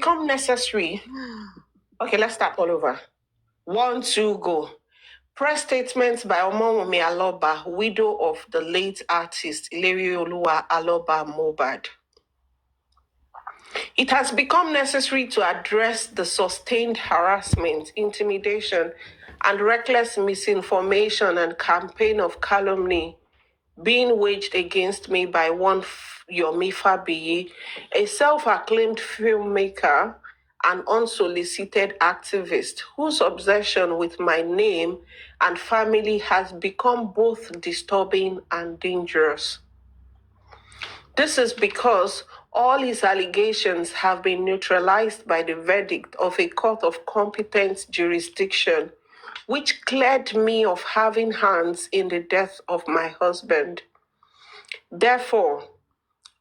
become necessary. Okay, let's start all over. 1, 2, go. Press statements by Wunmi Aloba, widow of the late artist Ilerioluwa Aloba Mohbad. It has become necessary to address the sustained harassment, intimidation, and reckless misinformation and campaign of calumny being waged against me by one Yomi Fabiyi, a self-acclaimed filmmaker and unsolicited activist whose obsession with my name and family has become both disturbing and dangerous. This is because all his allegations have been neutralized by the verdict of a court of competent jurisdiction, which cleared me of having hands in the death of my husband. Therefore,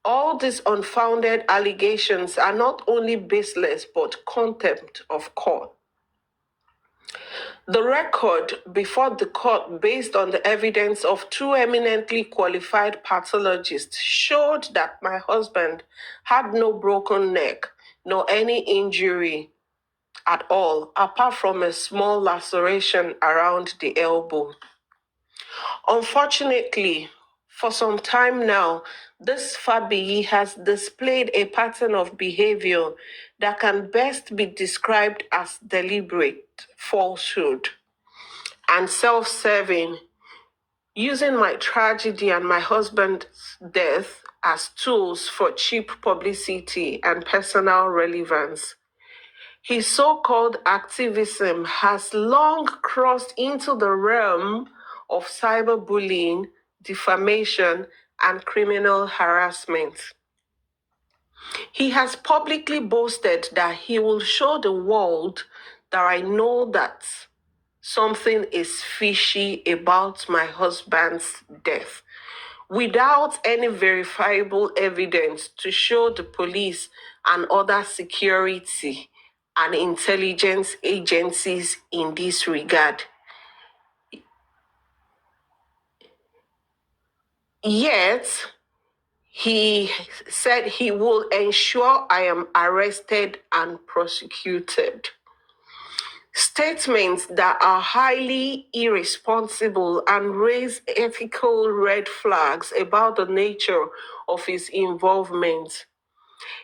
all these unfounded allegations are not only baseless but contempt of court. The record before the court, based on the evidence of two eminently qualified pathologists, showed that my husband had no broken neck, nor any injury at all, apart from a small laceration around the elbow. Unfortunately, for some time now, this Fabiyi has displayed a pattern of behavior that can best be described as deliberate falsehood and self-serving, using my tragedy and my husband's death as tools for cheap publicity and personal relevance. His so-called activism has long crossed into the realm of cyberbullying, defamation, and criminal harassment. He has publicly boasted that he will show the world that I know that something is fishy about my husband's death, without any verifiable evidence to show the police and other security and intelligence agencies in this regard. Yet, he said he will ensure I am arrested and prosecuted. Statements that are highly irresponsible and raise ethical red flags about the nature of his involvement.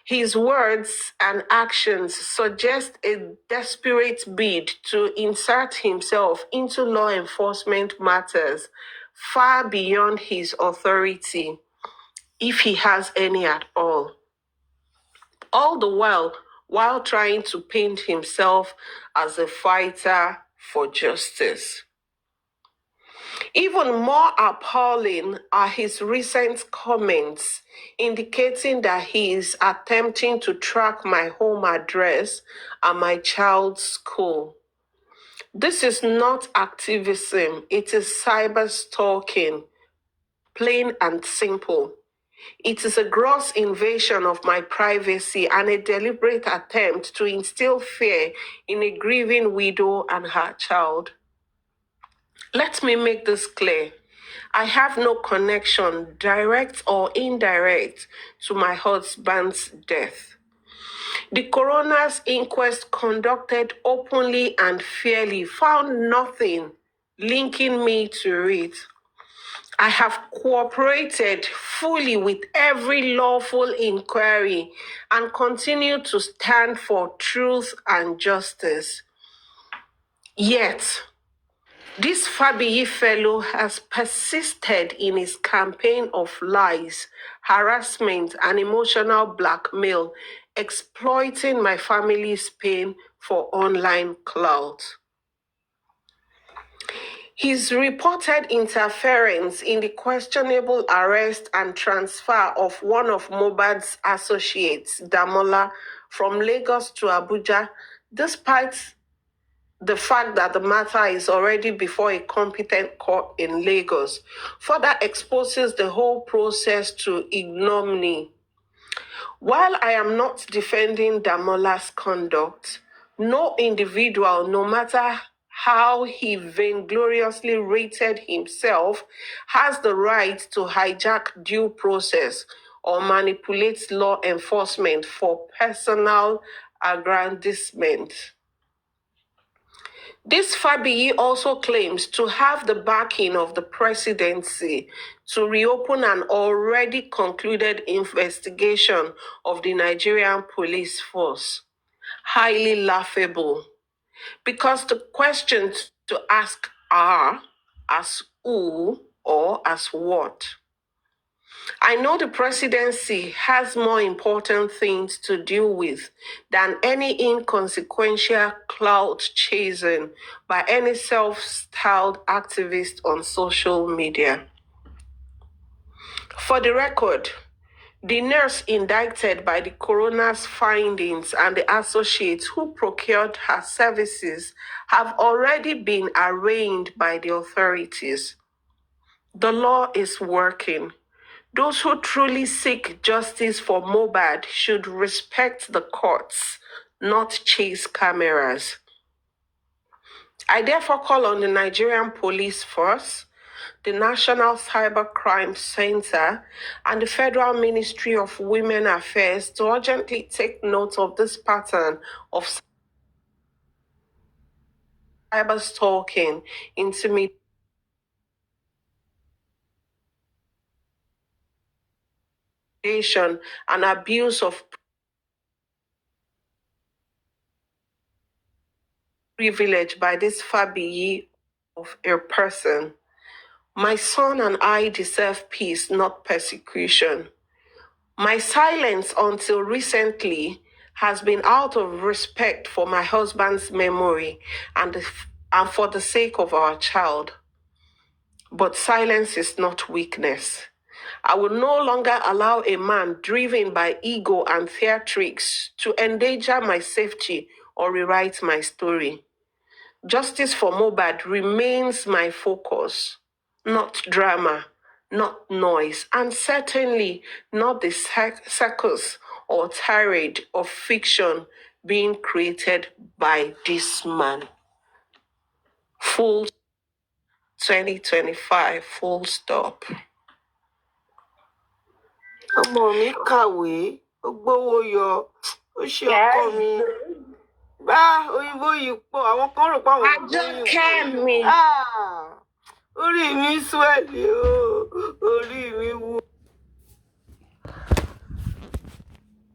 His words and actions suggest a desperate bid to insert himself into law enforcement matters far beyond his authority, if he has any at all. All the while trying to paint himself as a fighter for justice. Even more appalling are his recent comments indicating that he is attempting to track my home address and my child's school. This is not activism, it is cyber stalking, plain and simple. It is a gross invasion of my privacy and a deliberate attempt to instill fear in a grieving widow and her child. Let me make this clear. I have no connection, direct or indirect, to my husband's death. The coroner's inquest conducted openly and fairly found nothing linking me to it. I have cooperated fully with every lawful inquiry and continue to stand for truth and justice. Yet, this Fabiyi fellow has persisted in his campaign of lies, harassment, and emotional blackmail, exploiting my family's pain for online clout. His reported interference in the questionable arrest and transfer of one of Mohbad's associates, Damola, from Lagos to Abuja, despite the fact that the matter is already before a competent court in Lagos, further exposes the whole process to ignominy. While I am not defending Damola's conduct, no individual, no matter how he vaingloriously rated himself, has the right to hijack due process or manipulate law enforcement for personal aggrandizement. This Fabiyi also claims to have the backing of the presidency to reopen an already concluded investigation of the Nigerian police force. Highly laughable, because the questions to ask are as who or as what. I know the presidency has more important things to deal with than any inconsequential clout chasing by any self-styled activist on social media. For the record, the nurse indicted by the coroner's findings and the associates who procured her services have already been arraigned by the authorities. The law is working. Those who truly seek justice for Mohbad should respect the courts, not chase cameras. I therefore call on the Nigerian Police Force, the National Cybercrime Center, and the Federal Ministry of Women Affairs to urgently take note of this pattern of cyber stalking, intimidation, and abuse of privilege by this Fabiyi of a person. My son and I deserve peace, not persecution. My silence until recently has been out of respect for my husband's memory and for the sake of our child. But silence is not weakness. I will no longer allow a man driven by ego and theatrics to endanger my safety or rewrite my story. Justice for Mohbad remains my focus, not drama, not noise, and certainly not the circus or tirade of fiction being created by this man. Full 2025, full stop. ọmọ mi kàwé ó gbówó yọ ó ṣe ọkọ mi bá òyìnbó yìí pọ̀ àwọn kan rò pé àwọn Àjọkẹ́ mi. orí mi swell o orí mi wú.